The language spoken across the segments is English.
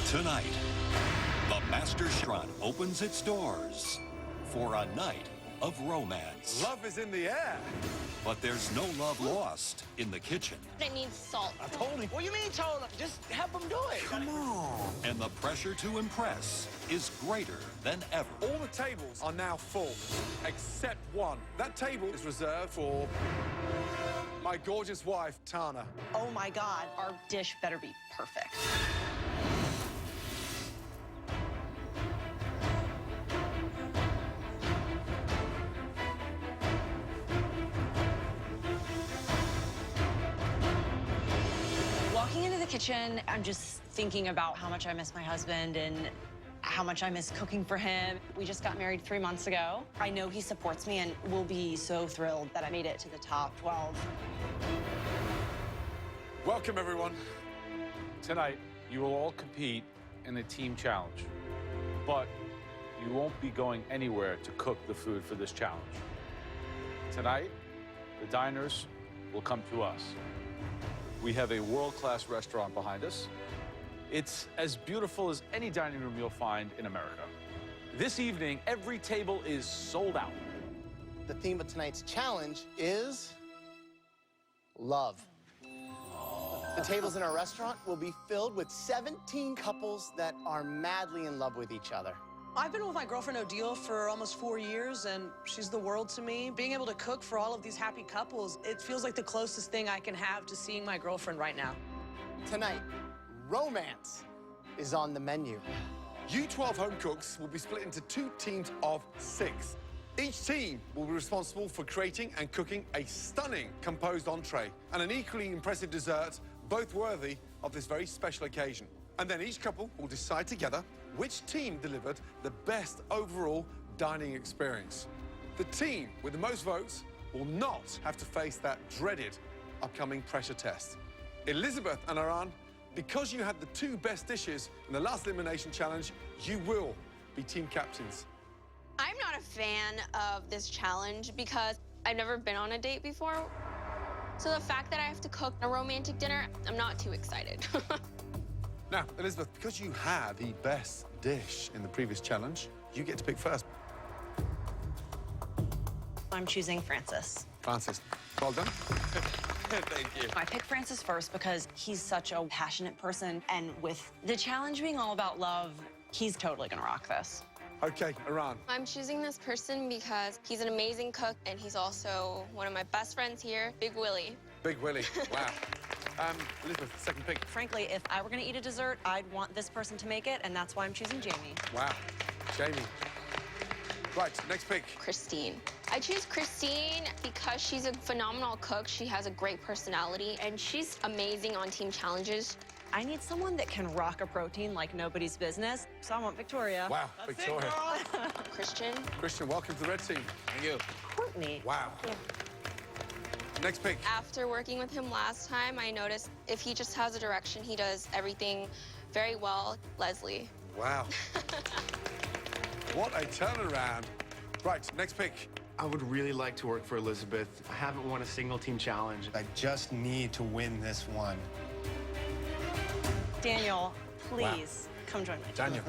Tonight, the Mastechef opens its doors for a night of romance. Love is in the air. But there's no love lost in the kitchen. It needs salt. I told him. What do you mean told him? Just help him do it. Come on. And the pressure to impress is greater than ever. All the tables are now full, except one. That table is reserved for my gorgeous wife, Tana. Oh my God, our dish better be perfect. Walking into the kitchen, I'm just thinking about how much I miss my husband and how much I miss cooking for him. We just got married 3 months ago. I know he supports me and will be so thrilled that I made it to the top 12. Welcome, everyone. Tonight, you will all compete in a team challenge, but you won't be going anywhere to cook the food for this challenge. Tonight, the diners will come to us. We have a world-class restaurant behind us. It's as beautiful as any dining room you'll find in America. This evening, every table is sold out. The theme of tonight's challenge is love. The tables in our restaurant will be filled with 17 couples that are madly in love with each other. I've been with my girlfriend Odile for almost 4 years, and she's the world to me. Being able to cook for all of these happy couples, it feels like the closest thing I can have to seeing my girlfriend right now. Tonight, romance is on the menu. You 12 home cooks will be split into 2 teams of 6. Each team will be responsible for creating and cooking a stunning composed entree and an equally impressive dessert, both worthy of this very special occasion. And then each couple will decide together which team delivered the best overall dining experience. The team with the most votes will not have to face that dreaded upcoming pressure test. Elizabeth and Aran, because you had the 2 best dishes in the last elimination challenge, you will be team captains. I'm not a fan of this challenge because I've never been on a date before. So the fact that I have to cook a romantic dinner, I'm not too excited. Now, Elizabeth, because you had the best dish in the previous challenge, you get to pick first. I'm choosing Francis. Francis, well done. Thank you. I picked Francis first because he's such a passionate person, and with the challenge being all about love, he's totally gonna rock this. Okay, Aran. I'm choosing this person because he's an amazing cook, and he's also one of my best friends here, Big Willie. Big Willie, wow. Elizabeth, second pick. Frankly, if I were gonna eat a dessert, I'd want this person to make it, and that's why I'm choosing Jamie. Wow, Jamie. Right, next pick. Christine. I choose Christine because she's a phenomenal cook. She has a great personality, and she's amazing on team challenges. I need someone that can rock a protein like nobody's business, so I want Victoria. Wow, Victoria. Christian. Christian, welcome to the red team. Thank you. Courtney. Wow. Yeah. Next pick. After working with him last time, I noticed if he just has a direction, he does everything very well. Leslie. Wow. What a turnaround. Right, next pick. I would really like to work for Elizabeth. I haven't won a single team challenge. I just need to win this one. Daniel, please come join my team. Daniel.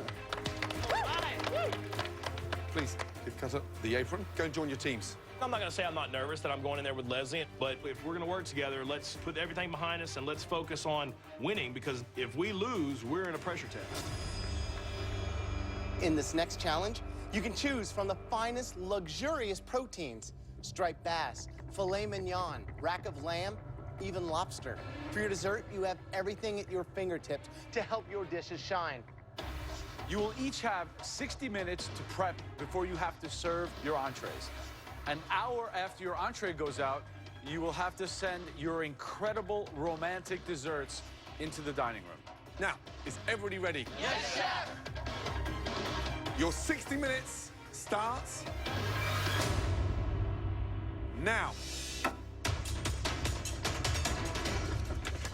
Please, give Cutter the apron. Go and join your teams. I'm not going to say I'm not nervous that I'm going in there with Leslie, but if we're going to work together, let's put everything behind us and let's focus on winning, because if we lose, we're in a pressure test. In this next challenge, you can choose from the finest, luxurious proteins: striped bass, filet mignon, rack of lamb, even lobster. For your dessert, you have everything at your fingertips to help your dishes shine. You will each have 60 minutes to prep before you have to serve your entrees. An hour after your entree goes out, you will have to send your incredible romantic desserts into the dining room. Now, is everybody ready? Yes, chef! Your 60 minutes starts now.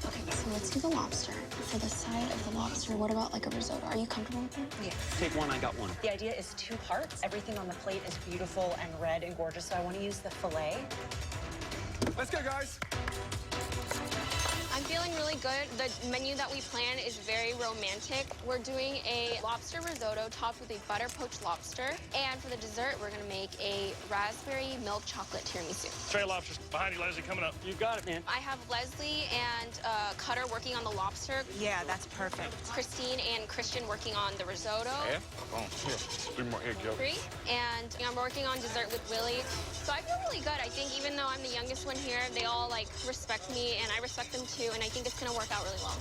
Okay, so let's do the lobster. For the side of the lobster, what about like a risotto? Are you comfortable with that? Yeah. Take one, I got one. The idea is 2 parts. Everything on the plate is beautiful and red and gorgeous, so I want to use the filet. Let's go, guys. I'm feeling feeling really good. The menu that we plan is very romantic. We're doing a lobster risotto topped with a butter poached lobster. And for the dessert, we're gonna make a raspberry milk chocolate tiramisu. Tray of lobsters behind you, Leslie, coming up. You got it, man. I have Leslie and Cutter working on the lobster. Yeah, that's perfect. Christine and Christian working on the risotto. Yeah? Oh, here. 3 more. Here, go. 3. And I'm working on dessert with Willie. So I feel really good. I think even though I'm the youngest one here, they all like respect me and I respect them too. And I think it's gonna work out really well.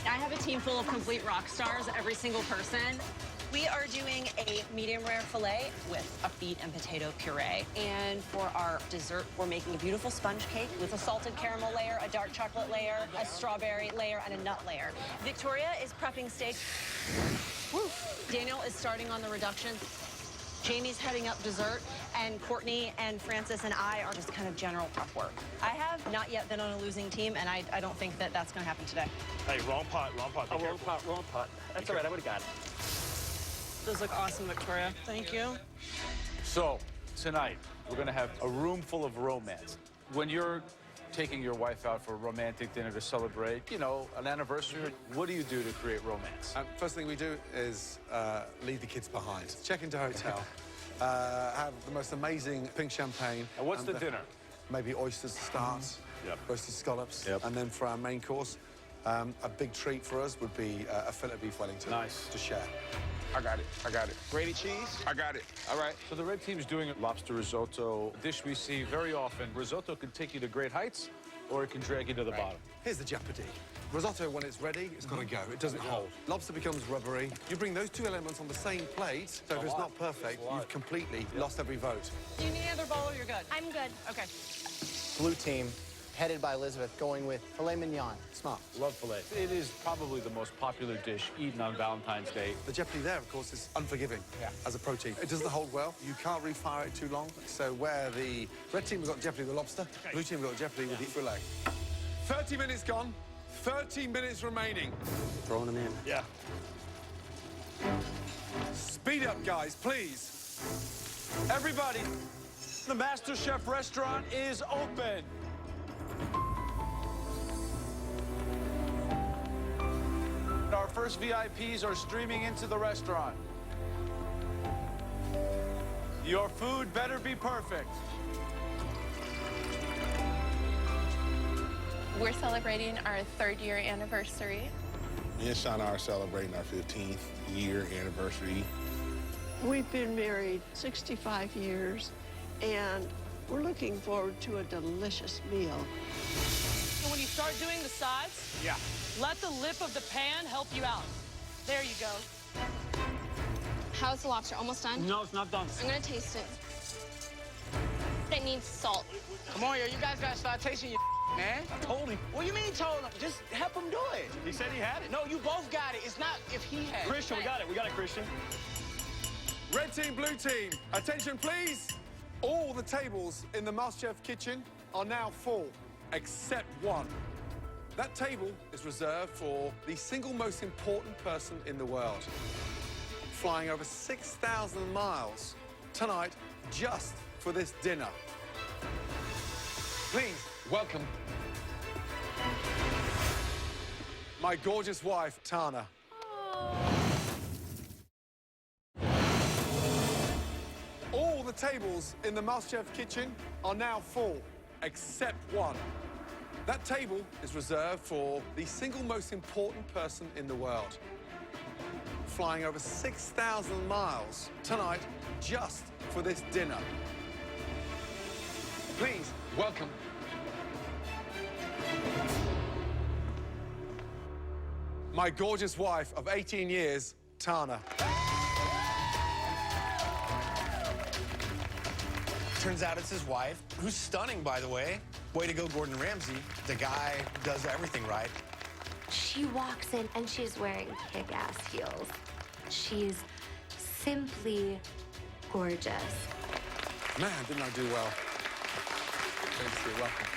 I have a team full of complete rock stars, every single person. We are doing a medium rare filet with a beet and potato puree. And for our dessert, we're making a beautiful sponge cake with a salted caramel layer, a dark chocolate layer, a strawberry layer, and a nut layer. Victoria is prepping steak. Woo. Daniel is starting on the reduction. Jamie's heading up dessert, and Courtney and Francis and I are just kind of general prep work. I have not yet been on a losing team, and I don't think that that's going to happen today. Hey, wrong pot, wrong pot. Oh, wrong pot. That's all right, I would have got it. Those look awesome, Victoria. Thank you. So, tonight, we're gonna have a room full of romance. When you're taking your wife out for a romantic dinner to celebrate, you know, an anniversary, what do you do to create romance? First thing we do is leave the kids behind. Check into hotel. Have the most amazing pink champagne. And what's the dinner? Maybe oysters to start. Yep. Roasted scallops. Yep. And then for our main course, a big treat for us would be a fillet beef Wellington. Nice. To share. I got it. I got it. Grated cheese? I got it. All right. So the red team's doing a lobster risotto, a dish we see very often. Risotto can take you to great heights, or it can drag you to the bottom. Here's the jeopardy. Risotto, when it's ready, it's got to go. It doesn't hold. Lobster becomes rubbery. You bring those two elements on the same plate, so if it's not perfect, you've completely lost every vote. Do you need another bowl or you're good? I'm good. Okay. Blue team, headed by Elizabeth, going with filet mignon. Smart. Love filet. It is probably the most popular dish eaten on Valentine's Day. The jeopardy there, of course, is unforgiving as a protein. It doesn't hold well. You can't refire it too long. So where the red team has got jeopardy with the lobster, blue team has got jeopardy with the fillet. 30 minutes gone. 30 minutes remaining. Throwing them in. Yeah. Speed up, guys, please. Everybody, the Mastechef restaurant is open. Our first VIPs are streaming into the restaurant. Your food better be perfect. We're celebrating our 3rd year anniversary. Me and Shauna are celebrating our 15th year anniversary. We've been married 65 years, and we're looking forward to a delicious meal. So when you start doing the sides, let the lip of the pan help you out. There you go. How's the lobster? Almost done? No, it's not done. I'm gonna taste it. It needs salt. Come on, yo, you guys gotta start tasting your man. I told him. What do you mean told him? Just help him do it. He said he had it. No, you both got it. It's not if he had it. Christian, we got it. We got it, Christian. Red team, blue team, attention, please. All the tables in the Mastechef kitchen are now full, except one. That table is reserved for the single most important person in the world, flying over 6,000 miles tonight just for this dinner. Please welcome my gorgeous wife, Tana. All the tables in the Mastechef kitchen are now full, except one. That table is reserved for the single most important person in the world, flying over 6,000 miles tonight just for this dinner. Please welcome my gorgeous wife of 18 years, Tana. Turns out it's his wife, who's stunning, by the way. Way to go, Gordon Ramsay. The guy does everything right. She walks in and she's wearing kick-ass heels. She's simply gorgeous. Man, didn't I do well? Thanks, you're welcome.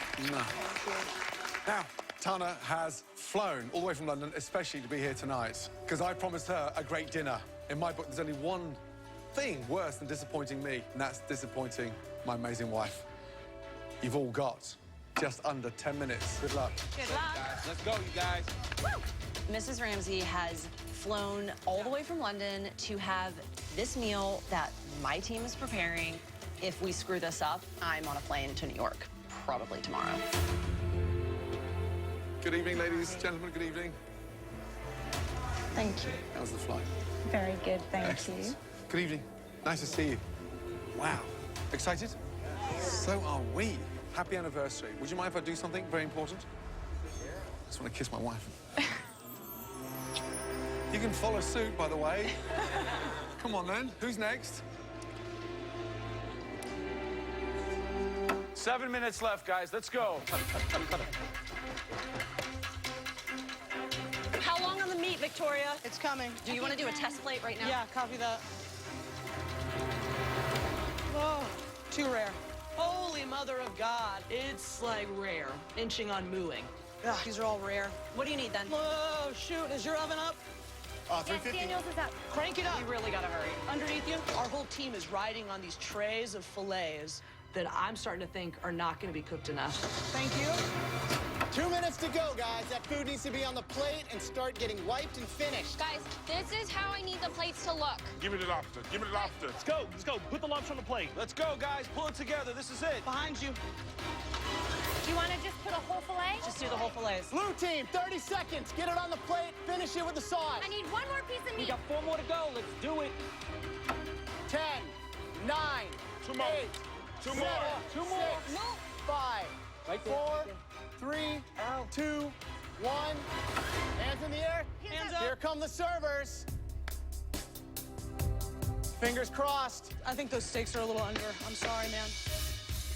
Now, Tana has flown all the way from London, especially to be here tonight, because I promised her a great dinner. In my book, there's only one thing worse than disappointing me, and that's disappointing my amazing wife. You've all got just under 10 minutes. Good luck. Good luck. Let's go, you guys. Mrs. Ramsey has flown all the way from London to have this meal that my team is preparing. If we screw this up, I'm on a plane to New York, probably tomorrow. Good evening, ladies, gentlemen, good evening. Thank you. How's the flight? Very good, thank you. Good evening. Nice to see you. Wow. Excited? So are we. Happy anniversary. Would you mind if I do something very important? I just want to kiss my wife. You can follow suit, by the way. Come on, then. Who's next? 7 minutes left, guys. Let's go. How long on the meat, Victoria? It's coming. Do you want to do a test plate right now? Yeah, copy that. Oh, too rare. Holy mother of God. It's like rare, inching on mooing. Ugh, these are all rare. What do you need then? Whoa, shoot, is your oven up? 350. Daniel's is up. Crank it up. You really gotta hurry. Underneath you, our whole team is riding on these trays of fillets that I'm starting to think are not gonna be cooked enough. Thank you. 2 minutes to go, guys. That food needs to be on the plate and start getting wiped and finished. Guys, this is how I need the plates to look. Give me the lobster. Give me the lobster. Let's go. Let's go. Put the lobster on the plate. Let's go, guys. Pull it together. This is it. Behind you. Do you want to just put a whole fillet? Just do the whole fillets. Blue team, 30 seconds. Get it on the plate. Finish it with the sauce. I need one more piece of meat. We got 4 more to go. Let's do it. 10, 9, 2 more. 8, 2 more. 2 more. 6, 5, Right there. 4, 3, 2, 1. Hands in the air. Hands up. Here come the servers. Fingers crossed. I think those steaks are a little under. I'm sorry, man.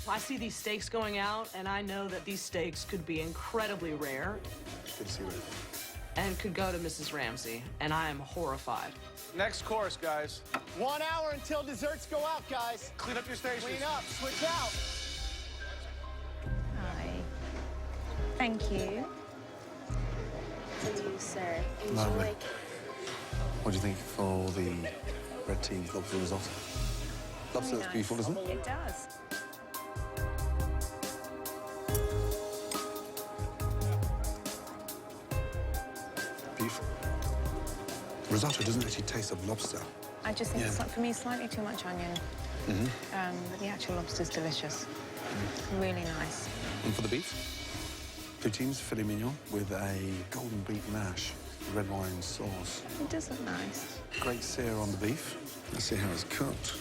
I see these steaks going out, and I know that these steaks could be incredibly rare Good to see you. and could go to Mrs. Ramsey, and I am horrified. Next course, guys. 1 hour until desserts go out, guys. Clean up your stations. Clean up, switch out. Hi. Thank you. To you, sir. Lovely. What do you think for the red team's lobster risotto? Lobster looks beautiful, doesn't it? It does. Beautiful. Risotto doesn't actually taste of lobster. I just think, Yeah. for me, slightly too much onion. But the actual lobster's delicious. Really nice. And for the beef, poutines filet mignon with a golden beet mash, red wine sauce. It does look nice. Great sear on the beef. Let's see how it's cooked.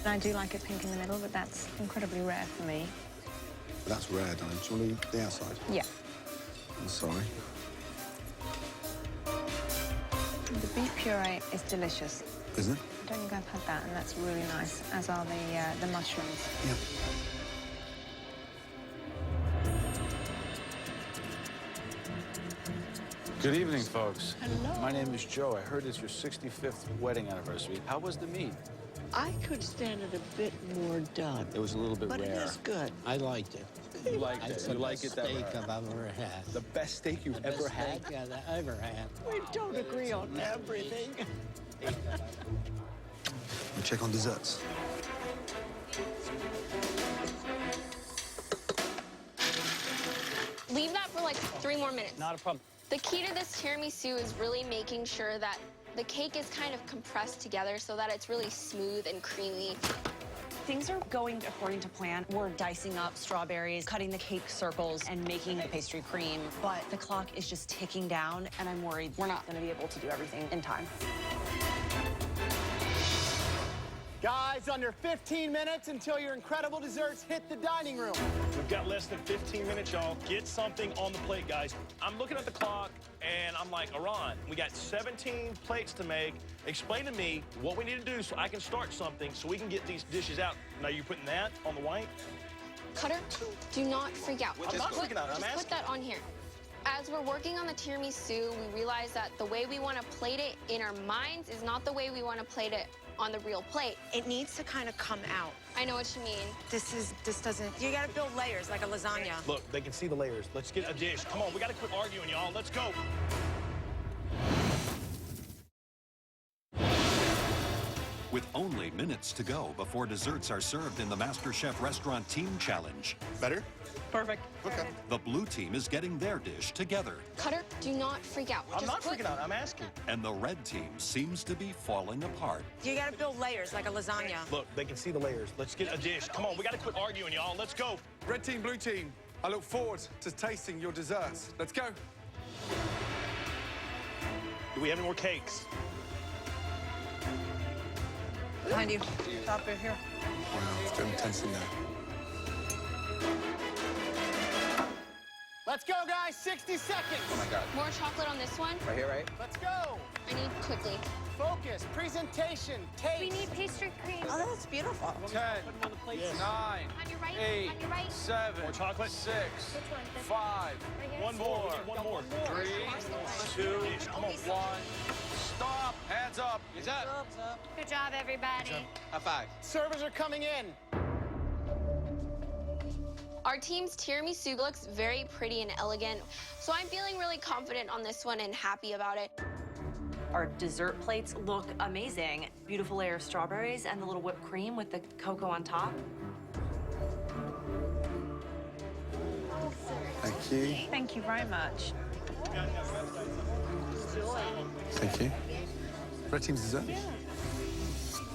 And I do like it pink in the middle, but that's incredibly rare for me. That's rare, darling. Do you want to eat the outside? Yeah. I'm sorry. The beef puree is delicious. Isn't it? I don't think I've had that, and that's really nice, as are the mushrooms. Yeah. Good evening, folks. Hello. My name is Joe. I heard it's your 65th wedding anniversary. How was the meat? I could stand it a bit more done. It was a little bit But rare. it is good. I liked it. You liked it. It's You the like best it that steak rare. I've ever had. The best steak you've The ever best had? steak I've ever had. We don't agree on everything. We'll check on desserts. Leave that for like 3 more minutes. Not a problem. The key to this tiramisu is really making sure that the cake is kind of compressed together so that it's really smooth and creamy. Things are going according to plan. We're dicing up strawberries, cutting the cake circles, and making the pastry cream. But the clock is just ticking down, and I'm worried we're not going to be able to do everything in time. Guys, under 15 minutes until your incredible desserts hit the dining room. We've got less than 15 minutes, y'all. Get something on the plate, guys. I'm looking at the clock, and I'm like, Iran, we got 17 plates to make. Explain to me what we need to do so I can start something so we can get these dishes out. Now, you're putting that on the white? Cutter, do not freak out. I'm not freaking out, I'm Just asking. put that on here. As we're working on the tiramisu, we realize that the way we want to plate it in our minds is not the way we want to plate it on the real plate. It needs to kind of come out. I know what you mean. This doesn't, you gotta build layers like a lasagna. Look, they can see the layers. Let's get a dish. Come on, we got to quit arguing, y'all. Let's go. With With only minutes to go before desserts are served in the Mastechef Restaurant Team Challenge. Better? Perfect. Okay. The blue team is getting their dish together. Cutter, do not freak out. I'm not freaking out. I'm asking. And the red team seems to be falling apart. You gotta build layers like a lasagna. Look, they can see the layers. Let's get a dish. Come on, we got to quit arguing, y'all. Let's go. Red team, blue team, I look forward to tasting your desserts. Let's go. Do we have any more cakes? Behind you. Stop it here. Wow, it's getting tense in there. Let's go, guys. 60 seconds. Oh my God. More chocolate on this one. Right here, right? Let's go. I need quickly. Focus, presentation, taste. We need pastry cream. Oh, that's beautiful. 10, Yes. 9, On your right. 8, On your right. 7, More chocolate? 6, Which one? This 5, Right here? One more. We need one more. 3, 2, 1. Stop. Hands up. Is that? Good job, everybody. High five. Servers are coming in. Our team's tiramisu looks very pretty and elegant, so I'm feeling really confident on this one and happy about it. Our dessert plates look amazing. Beautiful layer of strawberries and the little whipped cream with the cocoa on top. Thank you. Thank you very much. Thank you. Red team's dessert?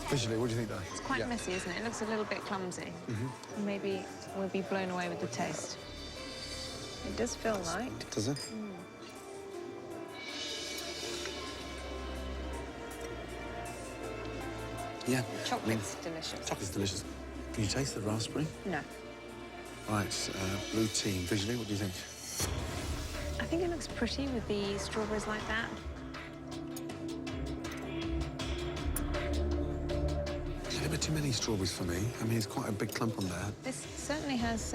Visually, what do you think, Di? It's quite messy, isn't it? It looks a little bit clumsy. Maybe we'll be blown away with the taste. It does feel light. Does it? Yeah. Chocolate's delicious. Chocolate's delicious. Can you taste the raspberry? No. Right, blue team. Visually, what do you think? I think it looks pretty with the strawberries like that. A bit too many strawberries for me. I mean, it's quite a big clump on there. This certainly has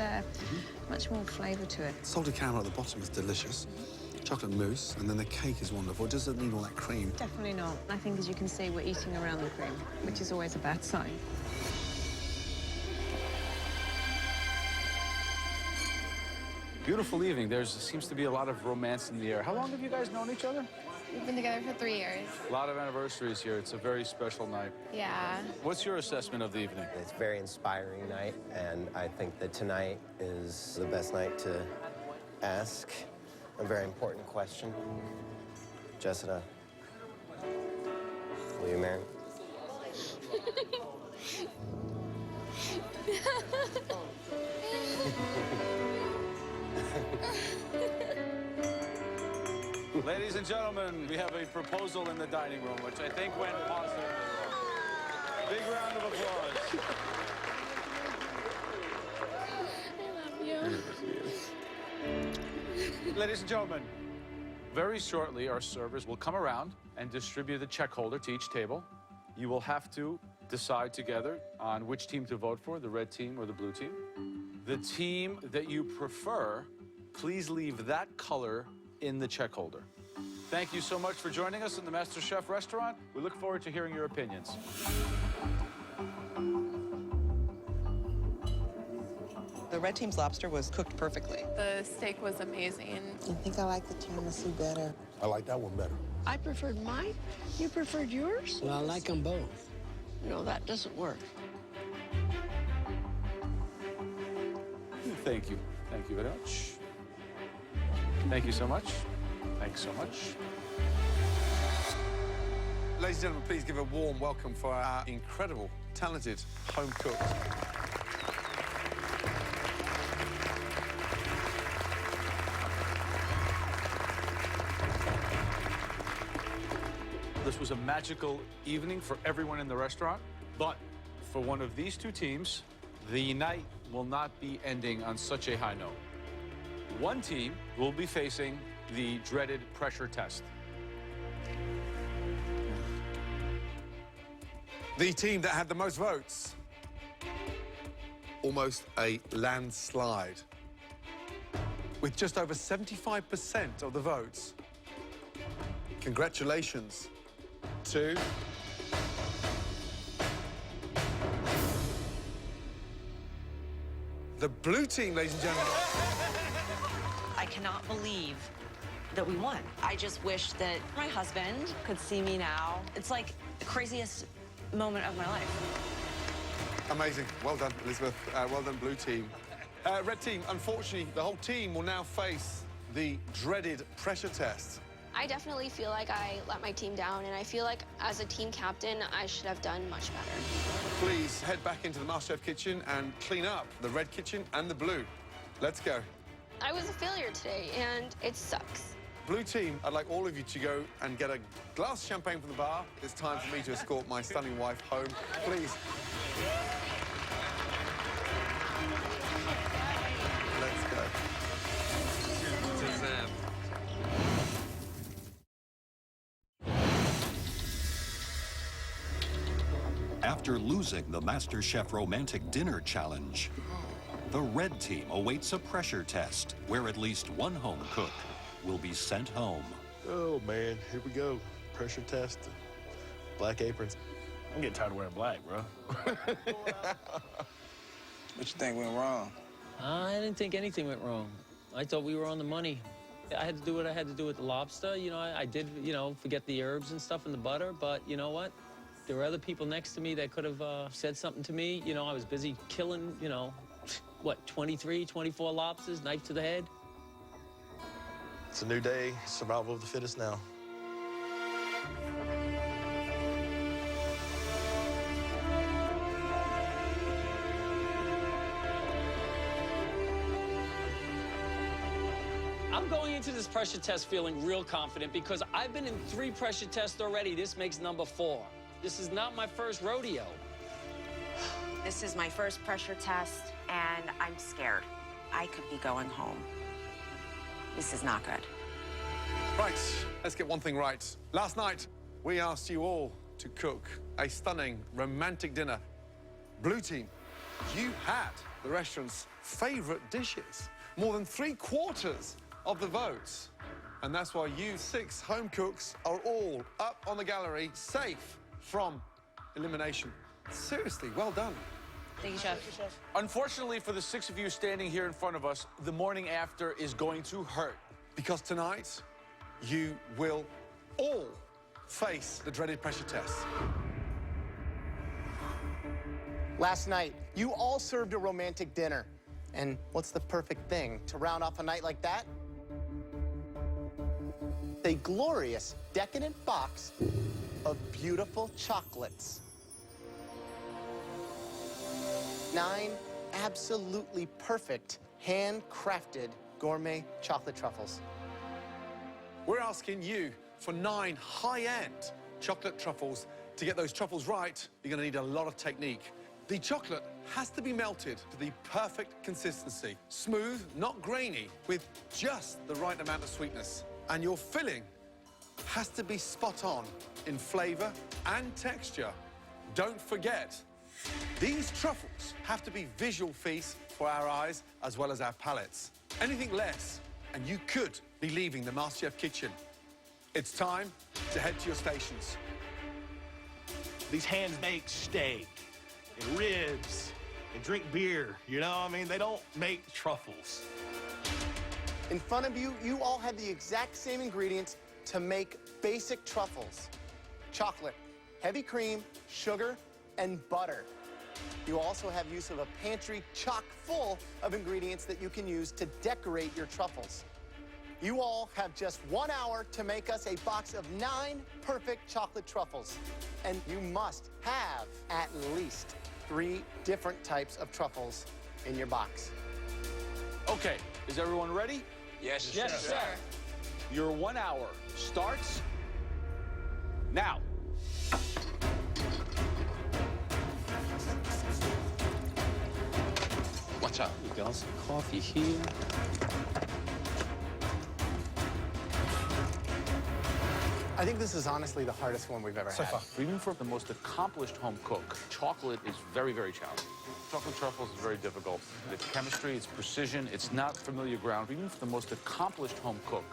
much more flavour to it. Salted caramel at the bottom is delicious. Chocolate mousse, and then the cake is wonderful. It doesn't need all that cream. Definitely not. I think, as you can see, we're eating around the cream, which is always a bad sign. Beautiful evening. There seems to be a lot of romance in the air. How long have you guys known each other? We've been together for 3 years. A lot of anniversaries here. It's a very special night. Yeah. What's your assessment of the evening? It's a very inspiring night, and I think that tonight is the best night to ask a very important question. Jessica, will you marry me? Ladies and gentlemen, we have a proposal in the dining room, which I think went positively. Big round of applause. I love you. Ladies and gentlemen, very shortly, our servers will come around and distribute the check holder to each table. You will have to decide together on which team to vote for, the red team or the blue team. The team that you prefer, please leave that color in the check holder. Thank you so much for joining us in the Mastechef restaurant. We look forward to hearing your opinions. The red team's lobster was cooked perfectly. The steak was amazing. I think I like the tiramisu better. I like that one better. I preferred mine. You preferred yours? Well, I like them both. No, that doesn't work. Thank you. Thank you very much. Thank you so much. Thanks so much. Ladies and gentlemen, please give a warm welcome for our incredible, talented home cook. This was a magical evening for everyone in the restaurant, but for one of these two teams, the night will not be ending on such a high note. One team will be facing the dreaded pressure test. The team that had the most votes. Almost a landslide. With just over 75% of the votes. Congratulations to the blue team, ladies and gentlemen. I cannot believe that we won. I just wish that my husband could see me now. It's like the craziest moment of my life. Amazing. Well done, Elizabeth. Well done, blue team. Red team, unfortunately, the whole team will now face the dreaded pressure test. I definitely feel like I let my team down, and I feel like as a team captain, I should have done much better. Please head back into the Mastechef kitchen and clean up the red kitchen and the blue. Let's go. I was a failure today, and it sucks. Blue team, I'd like all of you to go and get a glass of champagne from the bar. It's time for me to escort my stunning wife home. Please. Let's go. After losing the Mastechef Romantic Dinner Challenge, the red team awaits a pressure test where at least one home cook will be sent home. Oh, man, here we go. Pressure test, black aprons. I'm getting tired of wearing black, bro. What you think went wrong? I didn't think anything went wrong. I thought we were on the money. I had to do what I had to do with the lobster. You know, I did, you know, forget the herbs and stuff in the butter, but you know what? There were other people next to me that could have said something to me. You know, I was busy killing, you know, what, 23, 24 lobsters, knife to the head. It's a new day, survival of the fittest now. I'm going into this pressure test feeling real confident because I've been in 3 pressure tests already. This makes number 4. This is not my first rodeo. This is my first pressure test, and I'm scared. I could be going home. This is not good. Right, let's get one thing right. Last night, we asked you all to cook a stunning romantic dinner. Blue team, you had the restaurant's favorite dishes. More than 3/4 of the votes. And that's why you 6 home cooks are all up on the gallery, safe from elimination. Seriously, well done. Thank you, Chef. Unfortunately for the 6 of you standing here in front of us, the morning after is going to hurt. Because tonight, you will all face the dreaded pressure test. Last night, you all served a romantic dinner. And what's the perfect thing to round off a night like that? A glorious, decadent box of beautiful chocolates. 9 absolutely perfect, handcrafted gourmet chocolate truffles. We're asking you for 9 high-end chocolate truffles. To get those truffles right, you're gonna need a lot of technique. The chocolate has to be melted to the perfect consistency. Smooth, not grainy, with just the right amount of sweetness. And your filling has to be spot on in flavor and texture. Don't forget, these truffles have to be visual feasts for our eyes as well as our palates. Anything less, and you could be leaving the Mastechef kitchen. It's time to head to your stations. These hands make steak and ribs and drink beer, you know? I mean, they don't make truffles. In front of you, you all have the exact same ingredients to make basic truffles. Chocolate, heavy cream, sugar, and butter. You also have use of a pantry chock full of ingredients that you can use to decorate your truffles. You all have just 1 hour to make us a box of 9 perfect chocolate truffles. And you must have at least 3 different types of truffles in your box. Okay, is everyone ready? Yes, Yes, sir. Your 1 hour starts now. Watch out. We got some coffee here. I think this is honestly the hardest one we've ever had. Even for the most accomplished home cook, chocolate is very, very challenging. Chocolate truffles is very difficult. The chemistry, it's precision, it's not familiar ground, even for the most accomplished home cook.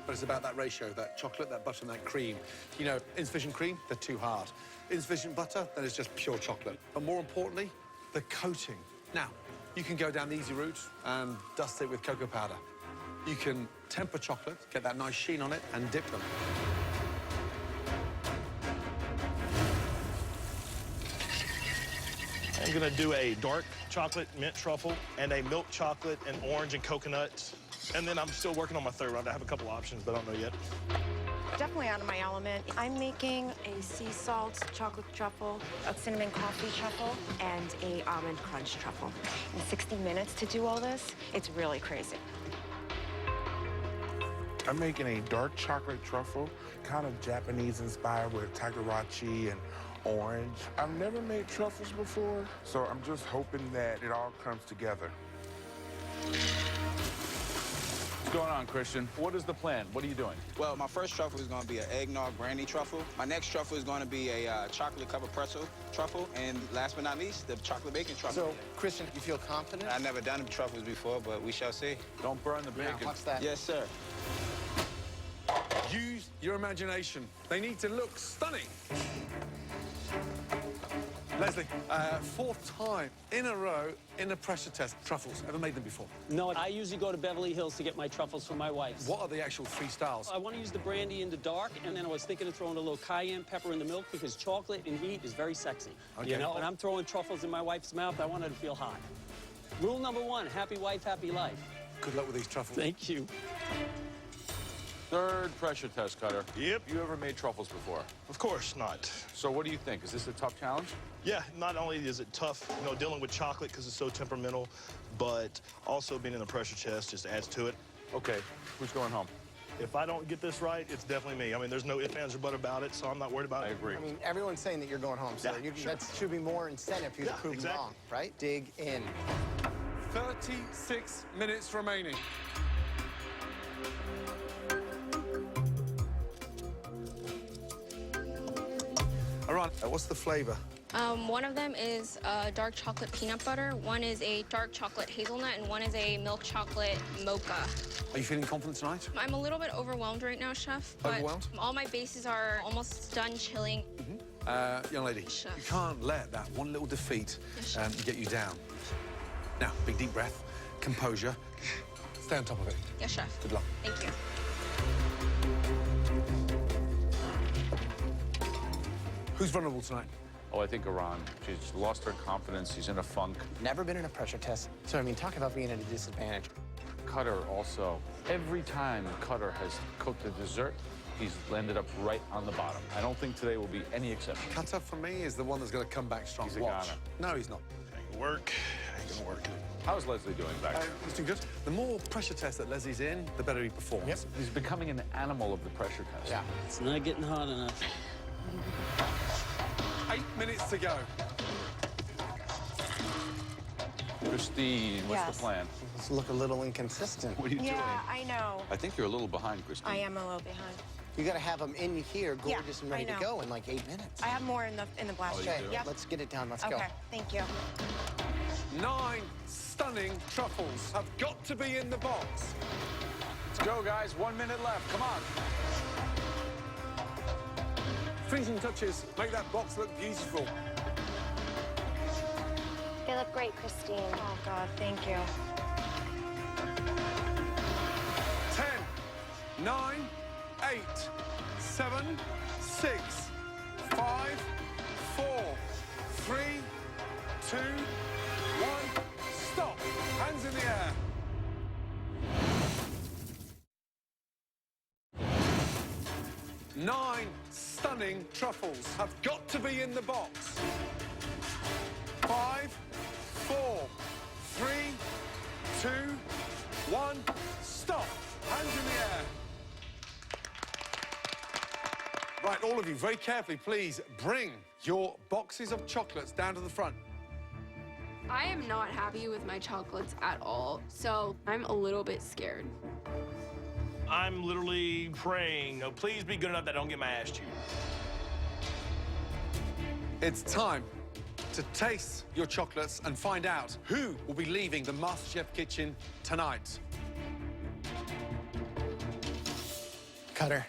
But it's about that ratio, that chocolate, that butter, and that cream. You know, insufficient cream, they're too hard. Insufficient butter, then it's just pure chocolate. But more importantly, the coating. Now, you can go down the easy route and dust it with cocoa powder. You can temper chocolate, get that nice sheen on it, and dip them. I'm gonna do a dark chocolate mint truffle and a milk chocolate and orange and coconut. And then I'm still working on my third round. I have a couple options, but I don't know yet. Definitely out of my element. I'm making a sea salt chocolate truffle, a cinnamon coffee truffle, and a almond crunch truffle. In 60 minutes to do all this, it's really crazy. I'm making a dark chocolate truffle, kind of Japanese inspired with takarachi and orange. I've never made truffles before, so I'm just hoping that it all comes together. What's going on, Christian? What is the plan? What are you doing? Well, my first truffle is going to be an eggnog brandy truffle. My next truffle is going to be a chocolate covered pretzel truffle. And last but not least, the chocolate bacon truffle. So, Christian, you feel confident? I've never done truffles before, but we shall see. Don't burn the bacon. Yeah, watch that. Yes, sir. Use your imagination. They need to look stunning. Leslie, fourth time in a row in a pressure test. Truffles, ever made them before? No, I usually go to Beverly Hills to get my truffles for my wife. What are the actual three styles? I want to use the brandy in the dark, and then I was thinking of throwing a little cayenne pepper in the milk because chocolate and heat is very sexy. Okay. You know, and I'm throwing truffles in my wife's mouth. I want her to feel hot. Rule number one, happy wife, happy life. Good luck with these truffles. Thank you. Third pressure test, Cutter. Yep. You ever made truffles before? Of course not. So what do you think? Is this a tough challenge? Yeah, not only is it tough, you know, dealing with chocolate because it's so temperamental, but also being in the pressure test just adds to it. Okay, who's going home? If I don't get this right, it's definitely me. I mean, there's no ifs, ands, or buts about it, so I'm not worried about it. I agree. I mean, everyone's saying that you're going home, so Yeah, sure. that should be more incentive for you to prove them exactly. wrong, right? Dig in. 36 minutes remaining. All right, what's the flavor? One of them is dark chocolate peanut butter, one is a dark chocolate hazelnut, and one is a milk chocolate mocha. Are you feeling confident tonight? I'm a little bit overwhelmed right now, Chef. But Overwhelmed? all my bases are almost done chilling. Young lady, Chef. you can't let that one little defeat get you down. Now, big deep breath, composure. Stay on top of it. Yes, Chef. Good luck. Thank you. Who's vulnerable tonight? Oh, I think Iran. She's lost her confidence. She's in a funk. Never been in a pressure test, so I mean, talk about being at a disadvantage. Cutter also. Every time Cutter has cooked a dessert, he's landed up right on the bottom. I don't think today will be any exception. Cutter for me is the one that's going to come back strong. He's a Watch. goner. No, he's not. Ain't gonna work. Ain't gonna work. How's Leslie doing back there? He's doing good. The more pressure tests that Leslie's in, the better he performs. Yep. He's becoming an animal of the pressure test. Yeah. It's not getting hot enough. 8 minutes to go. Christine, what's Yes. the plan? Let's look a little inconsistent. What are you doing? Yeah, I know. I think you're a little behind, Christine. I am a little behind. You got to have them in here, gorgeous and I ready to know. go in like 8 minutes. I have more in the blast Okay, tray. Yep. let's get it done. Let's go. Okay, thank you. 9 stunning truffles have got to be in the box. Let's go, guys. 1 minute left. Come on. Finishing touches make that box look beautiful. They look great, Christine. Oh, God, thank you. 10, 9, 8, 7, 6, 5, 4, 3, 2, 1. Stop. Hands in the air. Nine stunning truffles have got to be in the box. 5, 4, 3, 2, 1. Stop. Hands in the air. Right, all of you, very carefully, please bring your boxes of chocolates down to the front. I am not happy with my chocolates at all, so I'm a little bit scared. I'm literally praying, oh, please be good enough that I don't get my ass chewed. It's time to taste your chocolates and find out who will be leaving the Mastechef kitchen tonight. Cutter.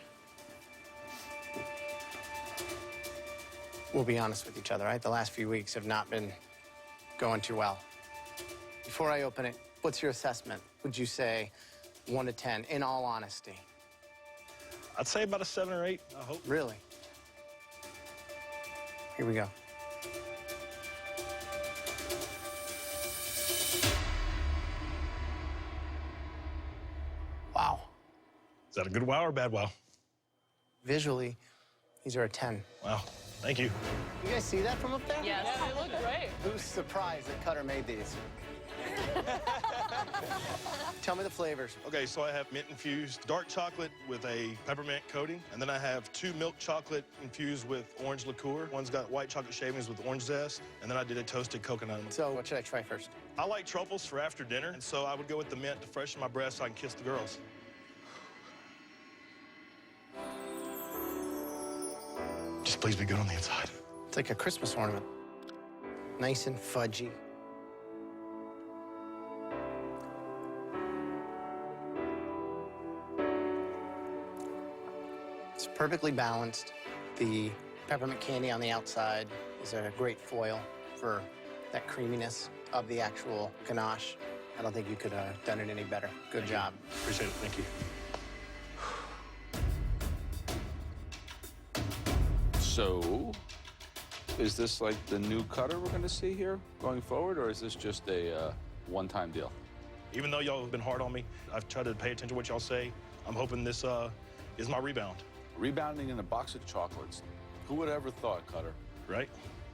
We'll be honest with each other, right? The last few weeks have not been going too well. Before I open it, what's your assessment? Would you say 1 to 10, in all honesty? I'd say about a 7 or 8, I hope. Really? Here we go. that a good wow or a bad wow? Visually, these are a 10. Wow, thank you. You guys see that from up there? Yes. Yeah, they look great. Who's surprised that Cutter made these? Tell me the flavors. Okay, so I have mint-infused dark chocolate with a peppermint coating, and then I have 2 milk chocolate infused with orange liqueur. One's got white chocolate shavings with orange zest, and then I did a toasted coconut. So what should I try first? I like truffles for after dinner, and so I would go with the mint to freshen my breath so I can kiss the girls. Just please be good on the inside. It's like a Christmas ornament. Nice and fudgy. It's perfectly balanced. The peppermint candy on the outside is a great foil for that creaminess of the actual ganache. I don't think you could have done it any better. Good job. Appreciate it. Thank you. So, is this like the new Cutter we're going to see here going forward, or is this just a one-time deal? Even though y'all have been hard on me, I've tried to pay attention to what y'all say. I'm hoping this is my rebound. Rebounding in a box of chocolates. Who would ever thought, Cutter? Right?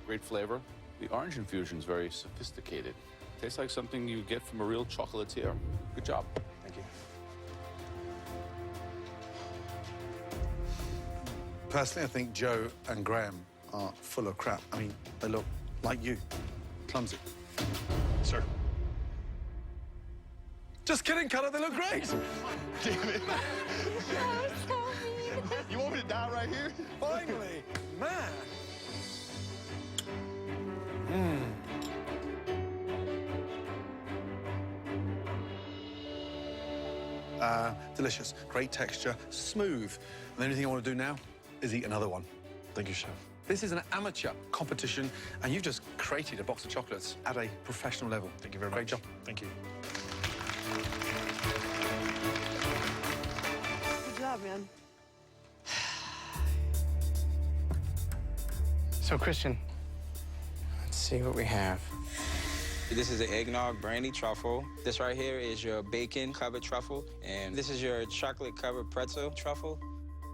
Great flavor. The orange infusion's very sophisticated. Tastes like something you get from a real chocolatier. Good job. Thank you. Personally, I think Joe and Graham are full of crap. I mean, they look like you. Clumsy. Sir. Just kidding, Cutter. They look great. Damn it. You want me to die right here? Finally. Man. Delicious. Great texture. Smooth. And the only thing I want to do now is eat another one. Thank you, Chef. This is an amateur competition, and you've just created a box of chocolates at a professional level. Thank you very much. Great job. Thank you. Good job, man. So, Christian, let's see what we have. This is the eggnog brandy truffle. This right here is your bacon covered truffle. And this is your chocolate covered pretzel truffle.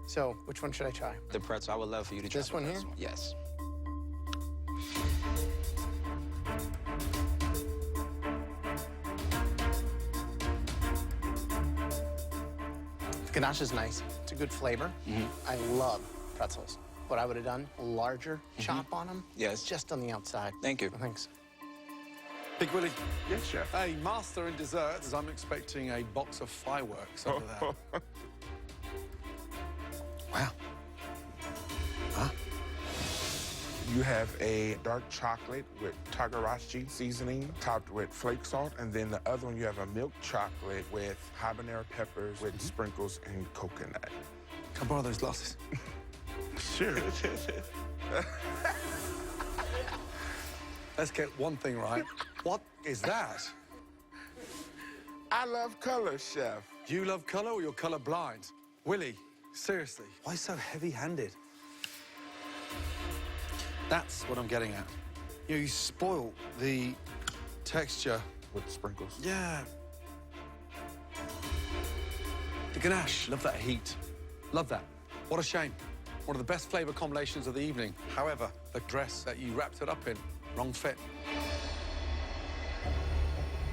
So, which one should I try? The pretzel. I would love for you to try This one here? Yes. Ganache is nice. It's a good flavor. I love pretzels. What I would have done, a larger chop on them. Yes. Just on the outside. Thank you. Thanks. Big Willie. Yes, Chef. Hey, master in desserts. I'm expecting a box of fireworks over there. Wow. Huh? You have a dark chocolate with tagarachi seasoning topped with flake salt, and then the other one you have a milk chocolate with habanero peppers with sprinkles and coconut. Can I borrow those glasses? Sure. Let's get one thing right. What is that? I love color, Chef. You love color or you're color blind? Willie, seriously, why so heavy-handed? That's what I'm getting at. You know, you spoil the texture. With sprinkles. Yeah. The ganache, love that heat. Love that. What a shame. One of the best flavor combinations of the evening. However, the dress that you wrapped it up in, wrong fit.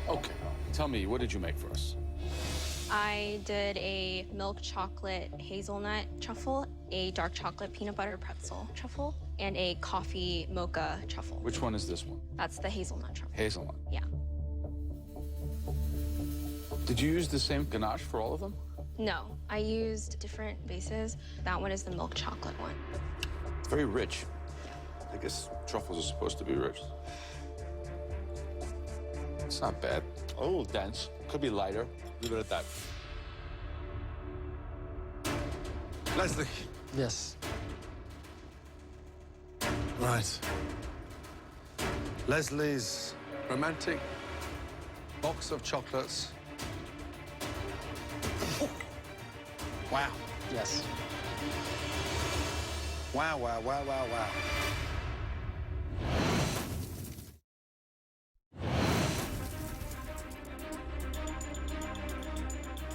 Okay, tell me, what did you make for us? I did a milk chocolate hazelnut truffle, a dark chocolate peanut butter pretzel truffle, and a coffee mocha truffle. Which one is this one? That's the hazelnut truffle. Hazelnut. Yeah. Did you use the same ganache for all of them? No, I used different bases. That one is the milk chocolate one. It's very rich. I guess truffles are supposed to be rich. It's not bad. A little dense. Could be lighter. Leave it at that. Leslie. Yes. Right. Leslie's romantic box of chocolates. Wow. Yes. Wow, wow, wow, wow, wow.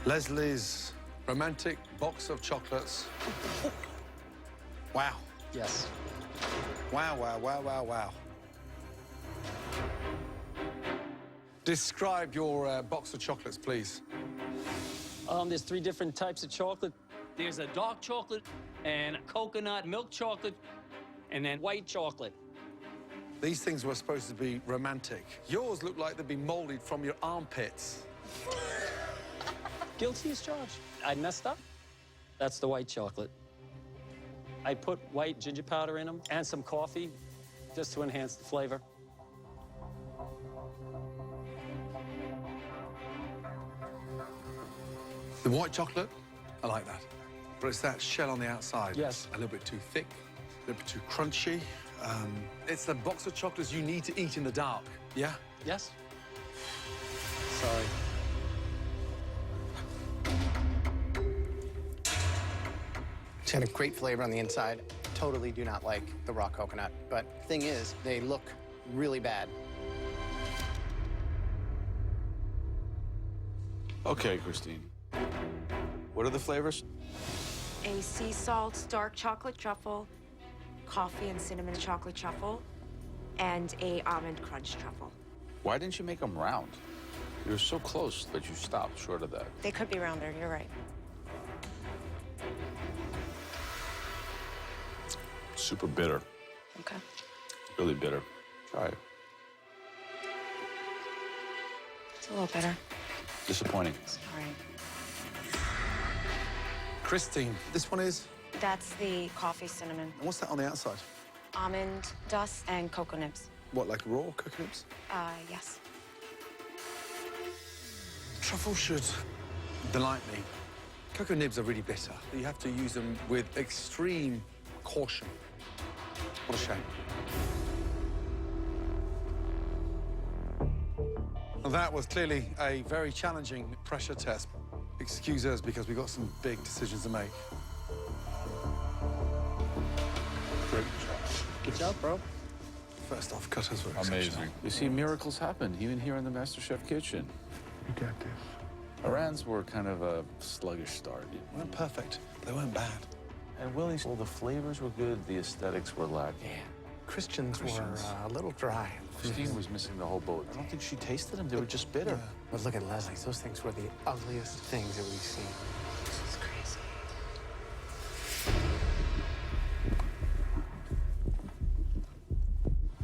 Leslie's romantic box of chocolates. Wow. Yes. Wow, wow, wow, wow, wow. Describe your box of chocolates, please. There's 3 different types of chocolate. There's a dark chocolate and a coconut milk chocolate and then white chocolate. These things were supposed to be romantic. Yours look like they'd be molded from your armpits. Guilty as charged. I messed up. That's the white chocolate. I put white ginger powder in them and some coffee just to enhance the flavor. The white chocolate, I like that. But it's that shell on the outside. Yes. A little bit too thick, a little bit too crunchy. It's the box of chocolates you need to eat in the dark. Yeah? Yes. Sorry. It's got a great flavor on the inside. Totally do not like the raw coconut. But thing is, they look really bad. Okay, Christine. What are the flavors? A sea salt dark chocolate truffle, coffee and cinnamon chocolate truffle, and a almond crunch truffle. Why didn't you make them round? You were so close that you stopped short of that. They could be rounder, you're right. Super bitter. Okay. Really bitter. Try it. It's a little bitter. Disappointing. All right. Christine, this one is? That's the coffee cinnamon. And what's that on the outside? Almond dust and cocoa nibs. What, like raw cocoa nibs? Yes. Truffle should delight me. Cocoa nibs are really bitter. You have to use them with extreme caution. What a shame. Well, that was clearly a very challenging pressure test. Excuse us because we've got some big decisions to make. Great job. Good job, bro. First off, cutters were Amazing. exceptional. You see, miracles happen, even here in the Mastechef kitchen. You got this. Iran's were kind of a sluggish start. They weren't perfect, but they weren't bad. And Willie's, well, the flavors were good, the aesthetics were lacking. Christians were a little dry. Christine was missing the whole boat. I don't think she tasted them. They were just bitter. Yeah. But look at Leslie's. Those things were the ugliest things that we've seen. This is crazy.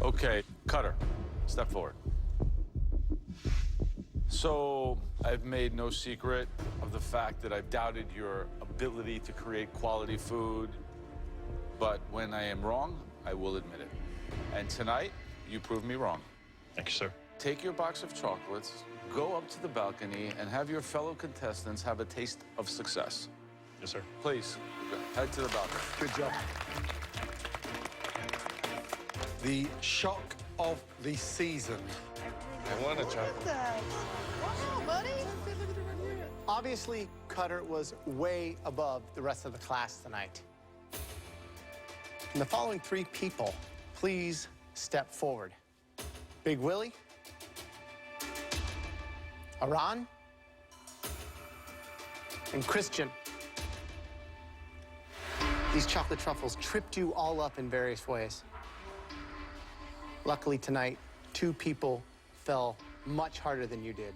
Okay, Cutter, step forward. So, I've made no secret of the fact that I've doubted your ability to create quality food, but when I am wrong, I will admit it. And tonight, you proved me wrong. Thank you, sir. Take your box of chocolates, go up to the balcony, and have your fellow contestants have a taste of success. Yes, sir. Please, head to the balcony. Good job. The shock of the season. I want to try. Wow, buddy. Obviously, Cutter was way above the rest of the class tonight. And the following 3 people, please step forward. Big Willie, Aran, and Christian. These chocolate truffles tripped you all up in various ways. Luckily tonight, 2 people fell much harder than you did.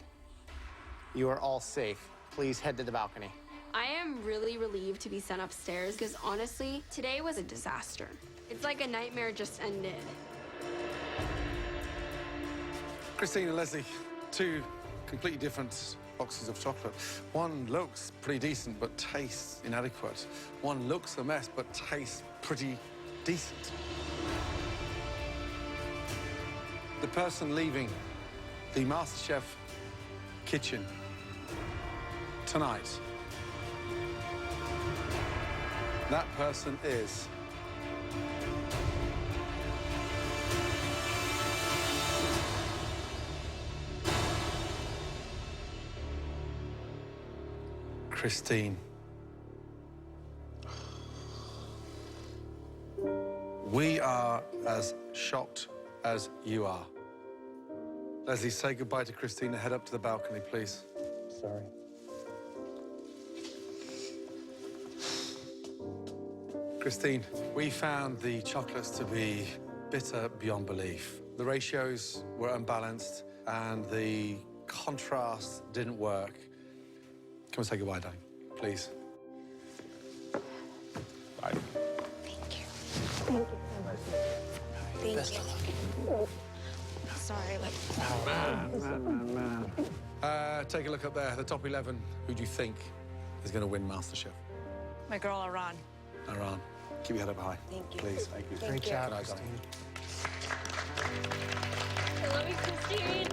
You are all safe. Please head to the balcony. I am really relieved to be sent upstairs because honestly, today was a disaster. It's like a nightmare just ended. Christine and Leslie, 2 completely different boxes of chocolate. One looks pretty decent, but tastes inadequate. One looks a mess, but tastes pretty decent. The person leaving the Mastechef kitchen tonight, that person is... Christine. We are as shocked as you are. Leslie, say goodbye to Christine and head up to the balcony, please. Sorry. Christine, we found the chocolates to be bitter beyond belief. The ratios were unbalanced and the contrast didn't work. Come and say goodbye, Dane, please. Bye. Thank you. Thank you. Thank Best you. of luck. Sorry, like... Take a look up there, the top 11. Who do you think is going to win Mastechef? My girl, Iran. Iran. Keep your head up high. Thank you. Please. Thank you. Thank you. Good night, Christine. I love you, Christine.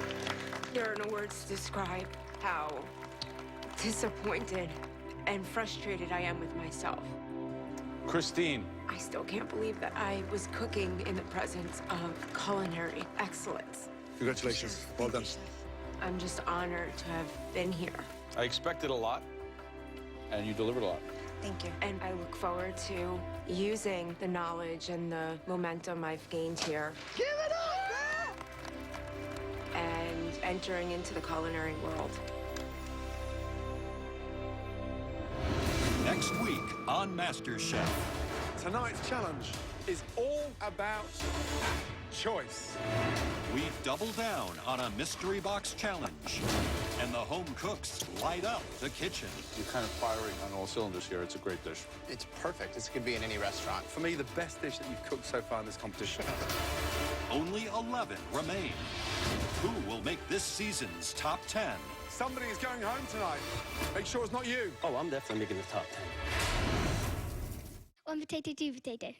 There are no words to describe how disappointed and frustrated I am with myself. Christine. I still can't believe that I was cooking in the presence of culinary excellence. Congratulations. Well done. I'm just honored to have been here. I expected a lot, and you delivered a lot. Thank you. And I look forward to using the knowledge and the momentum I've gained here. Give it up! And entering into the culinary world. Next week on MasterChef. Tonight's challenge is all about choice. We've doubled down on a mystery box challenge. And the home cooks light up the kitchen. You're kind of firing on all cylinders here. It's a great dish. It's perfect. This could be in any restaurant. For me, the best dish that you've cooked so far in this competition. Only 11 remain. Who will make this season's top 10? Somebody is going home tonight. Make sure it's not you. Oh, I'm definitely making the top 10. One potato, two potato.